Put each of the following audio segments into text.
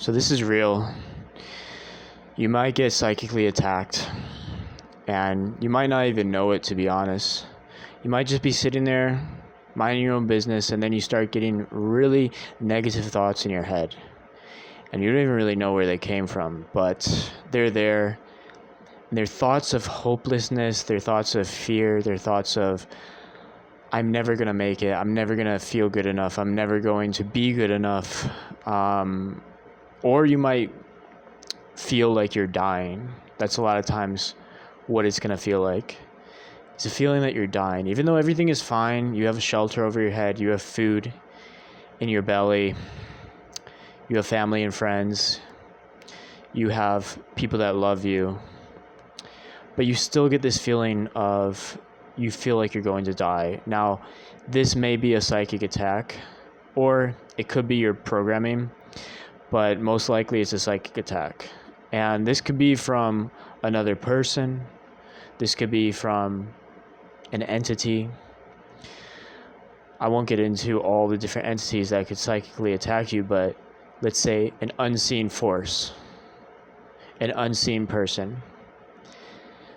So this is real. You might get psychically attacked, and you might not even know it, to be honest. You might just be sitting there, minding your own business, and then you start getting really negative thoughts in your head. And you don't even really know where they came from, but they're there. And they're thoughts of hopelessness, they're thoughts of fear, they're thoughts of, I'm never going to make it, I'm never going to feel good enough, I'm never going to be good enough. Or you might feel like you're dying. That's a lot of times what it's going to feel like. It's a feeling that you're dying. Even though everything is fine, you have a shelter over your head, you have food in your belly, you have family and friends, you have people that love you, but you still get this feeling of you feel like you're going to die. Now, this may be a psychic attack, or it could be your programming, but most likely it's a psychic attack. And this could be from another person. This could be from an entity. I won't get into all the different entities that could psychically attack you, but let's say an unseen force, an unseen person.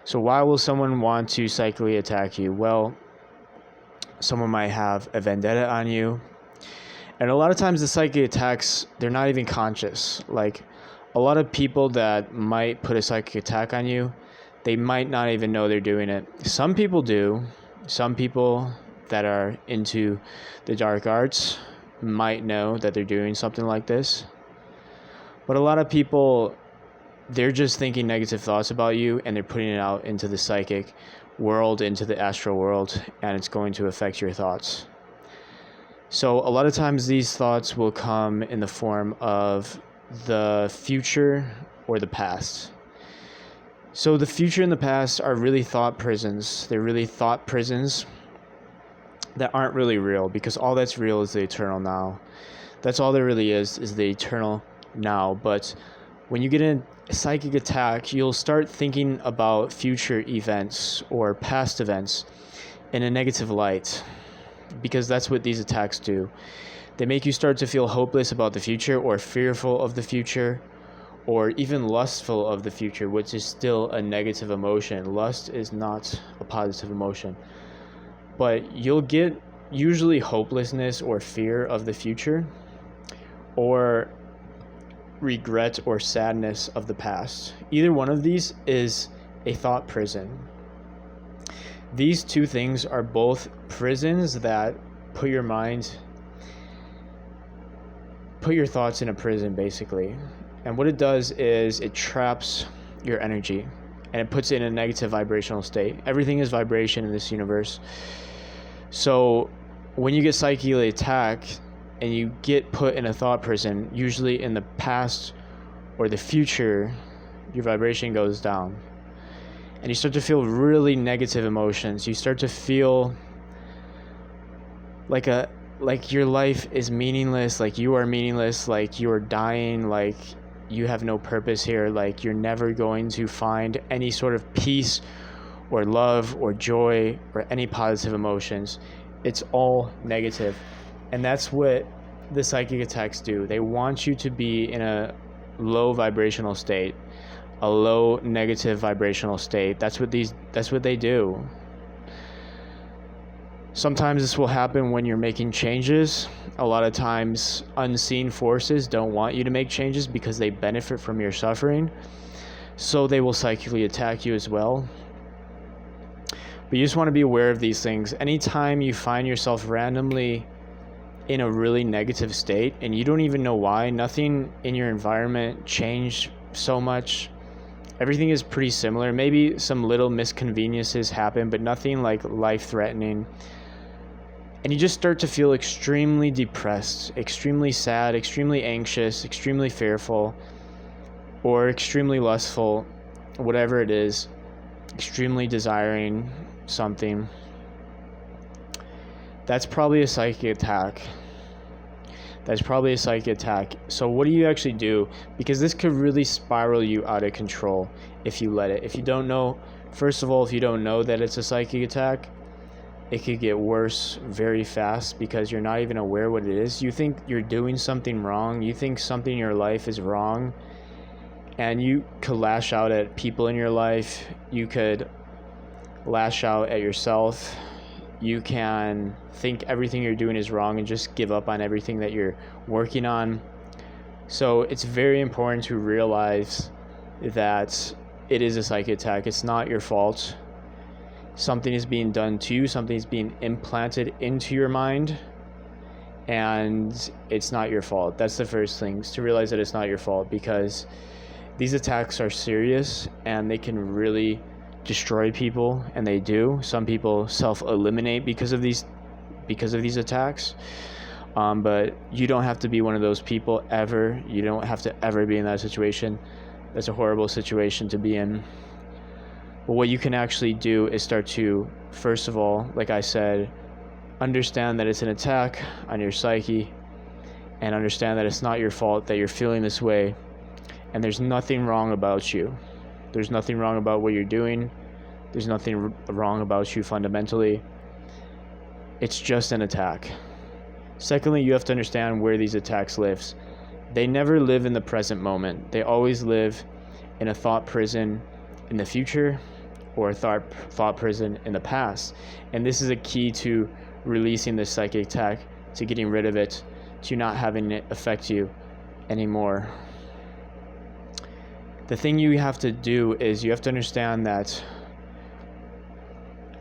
So why will someone want to psychically attack you? Well, someone might have a vendetta on you. And a lot of times the psychic attacks, they're not even conscious. Like a lot of people that might put a psychic attack on you, they might not even know they're doing it. Some people do. Some people that are into the dark arts might know that they're doing something like this. But a lot of people, they're just thinking negative thoughts about you, and they're putting it out into the psychic world, into the astral world, and it's going to affect your thoughts. So a lot of times these thoughts will come in the form of the future or the past. So the future and the past are really thought prisons. They're really thought prisons that aren't really real, because all that's real is the eternal now. That's all there really is the eternal now. But when you get in a psychic attack, you'll start thinking about future events or past events in a negative light, because that's what these attacks do. They make you start to feel hopeless about the future, or fearful of the future, or even lustful of the future, which is still a negative emotion. Lust is not a positive emotion. But you'll get usually hopelessness or fear of the future, or regret or sadness of the past. Either one of these is a thought prison. These two things are both prisons that put your thoughts in a prison, basically. And what it does is it traps your energy, and it puts it in a negative vibrational state. Everything is vibration in this universe. So when you get psychically attacked and you get put in a thought prison, usually in the past or the future, your vibration goes down. And you start to feel really negative emotions. You start to feel like your life is meaningless, like you are meaningless, like you are dying, like you have no purpose here, like you're never going to find any sort of peace or love or joy or any positive emotions. It's all negative. And that's what the psychic attacks do. They want you to be in a low vibrational state, a low negative vibrational state. That's what they do. Sometimes this will happen when you're making changes. A lot of times unseen forces don't want you to make changes because they benefit from your suffering. So they will psychically attack you as well. But you just want to be aware of these things. Anytime you find yourself randomly in a really negative state and you don't even know why, nothing in your environment changed so much. Everything is pretty similar. Maybe some little misconveniences happen, but nothing like life-threatening. And you just start to feel extremely depressed, extremely sad, extremely anxious, extremely fearful, or extremely lustful, whatever it is, extremely desiring something. That's probably a psychic attack. So what do you actually do? Because this could really spiral you out of control if you let it. If you don't know, first of all, if you don't know that it's a psychic attack, it could get worse very fast because you're not even aware what it is. You think you're doing something wrong. You think something in your life is wrong. And you could lash out at people in your life. You could lash out at yourself. You can think everything you're doing is wrong and just give up on everything that you're working on. So it's very important to realize that it is a psychic attack. It's not your fault. Something is being done to you. Something is being implanted into your mind. And it's not your fault. That's the first thing, is to realize that it's not your fault, because these attacks are serious and they can really destroy people, and they do. Some people self-eliminate because of these attacks. But you don't have to be one of those people ever. You don't have to ever be in that situation. That's a horrible situation to be in. But what you can actually do is start to, first of all, like I said, understand that it's an attack on your psyche, and understand that it's not your fault that you're feeling this way, and there's nothing wrong about you. There's nothing wrong about what you're doing. There's nothing wrong about you fundamentally. It's just an attack. Secondly, you have to understand where these attacks live. They never live in the present moment. They always live in a thought prison in the future, or a thought prison in the past. And this is a key to releasing this psychic attack, to getting rid of it, to not having it affect you anymore. The thing you have to do is you have to understand that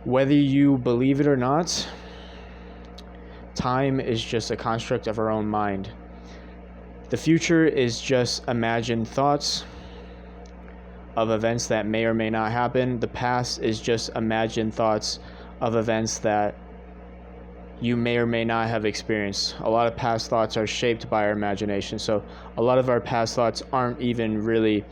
whether you believe it or not, time is just a construct of our own mind. The future is just imagined thoughts of events that may or may not happen. The past is just imagined thoughts of events that you may or may not have experienced. A lot of past thoughts are shaped by our imagination. So a lot of our past thoughts aren't even really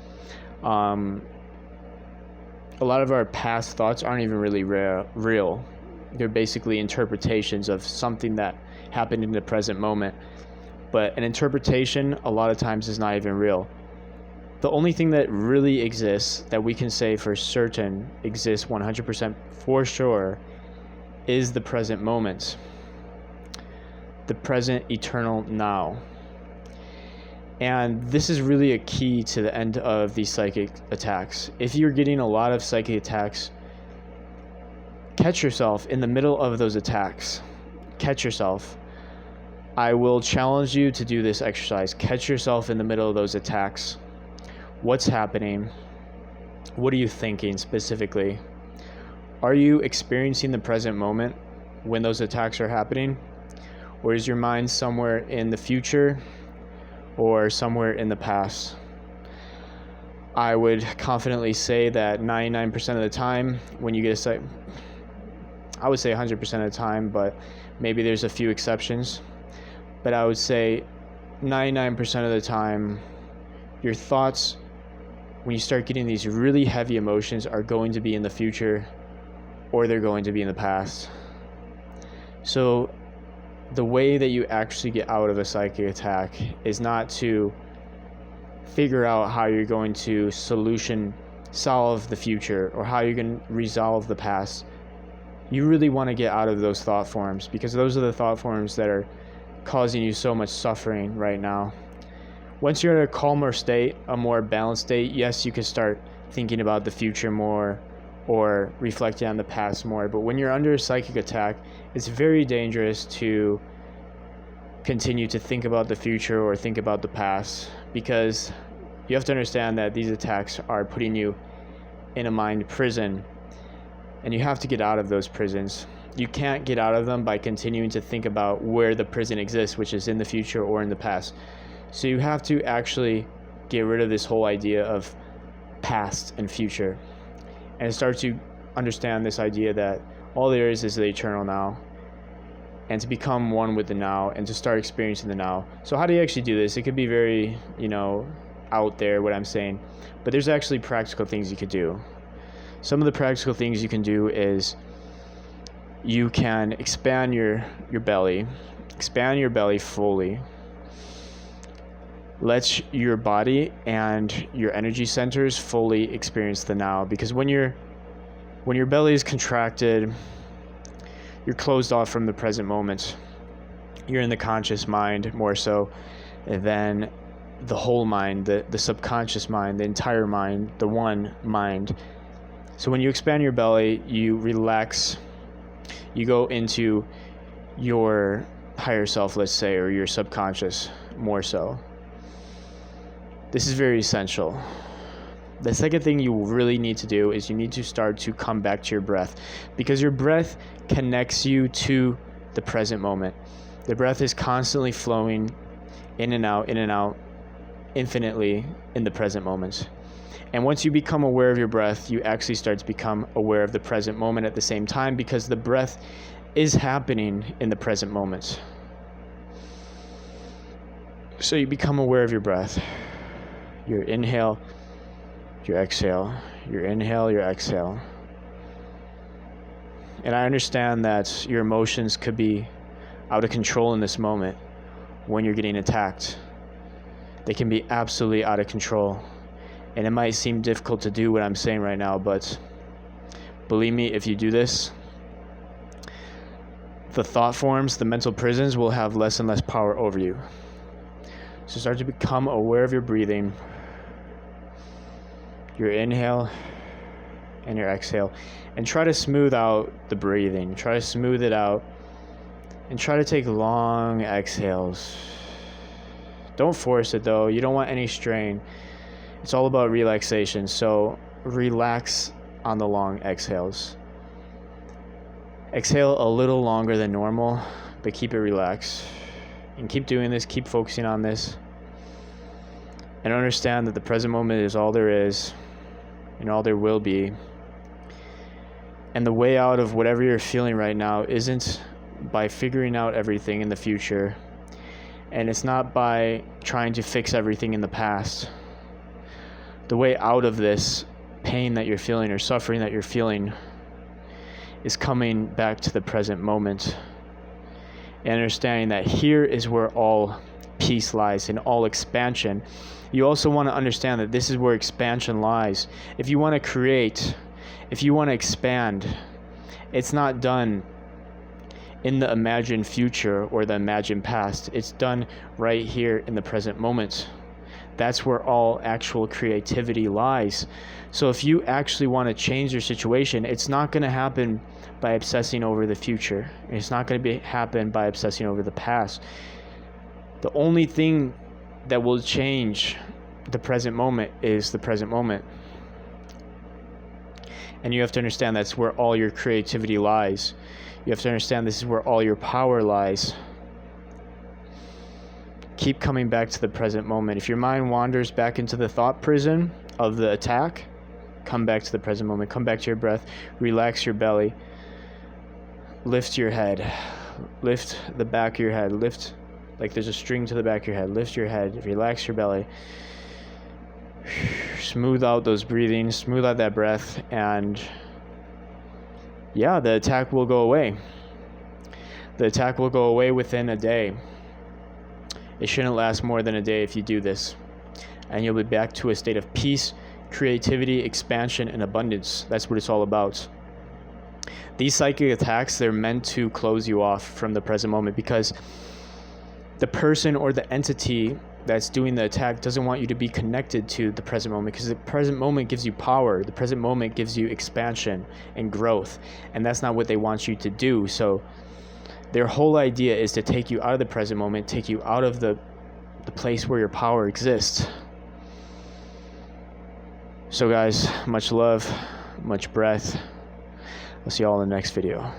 real. They're basically interpretations of something that happened in the present moment. But an interpretation a lot of times is not even real. The only thing that really exists, that we can say for certain exists 100% for sure, is the present moment. The present eternal now. And this is really a key to the end of these psychic attacks. If you're getting a lot of psychic attacks, catch yourself in the middle of those attacks. Catch yourself. I will challenge you to do this exercise. Catch yourself in the middle of those attacks. What's happening? What are you thinking specifically? Are you experiencing the present moment when those attacks are happening? Or is your mind somewhere in the future or somewhere in the past? I would confidently say that 99% of the time when you get I would say 100% of the time, but maybe there's a few exceptions. But I would say 99% of the time, your thoughts, when you start getting these really heavy emotions, are going to be in the future, or they're going to be in the past. So the way that you actually get out of a psychic attack is not to figure out how you're going to solve the future, or how you're going to resolve the past. You really want to get out of those thought forms, because those are the thought forms that are causing you so much suffering right now. Once you're in a calmer state, a more balanced state, yes, you can start thinking about the future more or reflecting on the past more. But when you're under a psychic attack, it's very dangerous to continue to think about the future or think about the past, because you have to understand that these attacks are putting you in a mind prison, and you have to get out of those prisons. You can't get out of them by continuing to think about where the prison exists, which is in the future or in the past. So you have to actually get rid of this whole idea of past and future, and start to understand this idea that all there is the eternal now, and to become one with the now, and to start experiencing the now. So how do you actually do this? It could be very, out there, what I'm saying, but there's actually practical things you could do. Some of the practical things you can do is you can expand your belly fully. Let your body and your energy centers fully experience the now, because when your belly is contracted, you're closed off from the present moment. You're in the conscious mind more so than the whole mind, the subconscious mind, the entire mind, the one mind. So when you expand your belly, you relax, you go into your higher self, let's say, or your subconscious more so. This is very essential. The second thing you really need to do is you need to start to come back to your breath, because your breath connects you to the present moment. The breath is constantly flowing in and out, infinitely in the present moment. And once you become aware of your breath, you actually start to become aware of the present moment at the same time, because the breath is happening in the present moment. So you become aware of your breath. Your inhale, your exhale, your inhale, your exhale. And I understand that your emotions could be out of control in this moment when you're getting attacked. They can be absolutely out of control. And it might seem difficult to do what I'm saying right now, but believe me, if you do this, the thought forms, the mental prisons will have less and less power over you. So start to become aware of your breathing, your inhale and your exhale, and try to smooth out the breathing. Try to smooth it out and try to take long exhales. Don't force it though. You don't want any strain. It's all about relaxation. So relax on the long exhales. Exhale a little longer than normal, but keep it relaxed. And keep doing this, keep focusing on this. And understand that the present moment is all there is and all there will be. And the way out of whatever you're feeling right now isn't by figuring out everything in the future. And it's not by trying to fix everything in the past. The way out of this pain that you're feeling or suffering that you're feeling is coming back to the present moment. And understanding that here is where all peace lies and all expansion. You also want to understand that this is where expansion lies. If you want to create, if you want to expand, it's not done in the imagined future or the imagined past. It's done right here in the present moment. That's where all actual creativity lies. So if you actually want to change your situation, it's not going to happen by obsessing over the future. It's not going to happen by obsessing over the past. The only thing that will change the present moment is the present moment. And you have to understand that's where all your creativity lies. You have to understand this is where all your power lies. Keep coming back to the present moment. If your mind wanders back into the thought prison of the attack, come back to the present moment. Come back to your breath. Relax your belly. Lift your head. Lift the back of your head. Lift like there's a string to the back of your head. Lift your head. Relax your belly. Smooth out those breathings. Smooth out that breath. And yeah, the attack will go away. The attack will go away within a day. It shouldn't last more than a day if you do this. And you'll be back to a state of peace, creativity, expansion, and abundance. That's what it's all about. These psychic attacks, they're meant to close you off from the present moment, because the person or the entity that's doing the attack doesn't want you to be connected to the present moment, because the present moment gives you power. The present moment gives you expansion and growth. And that's not what they want you to do. So their whole idea is to take you out of the present moment, take you out of the place where your power exists. So guys, much love, much breath. I'll see you all in the next video.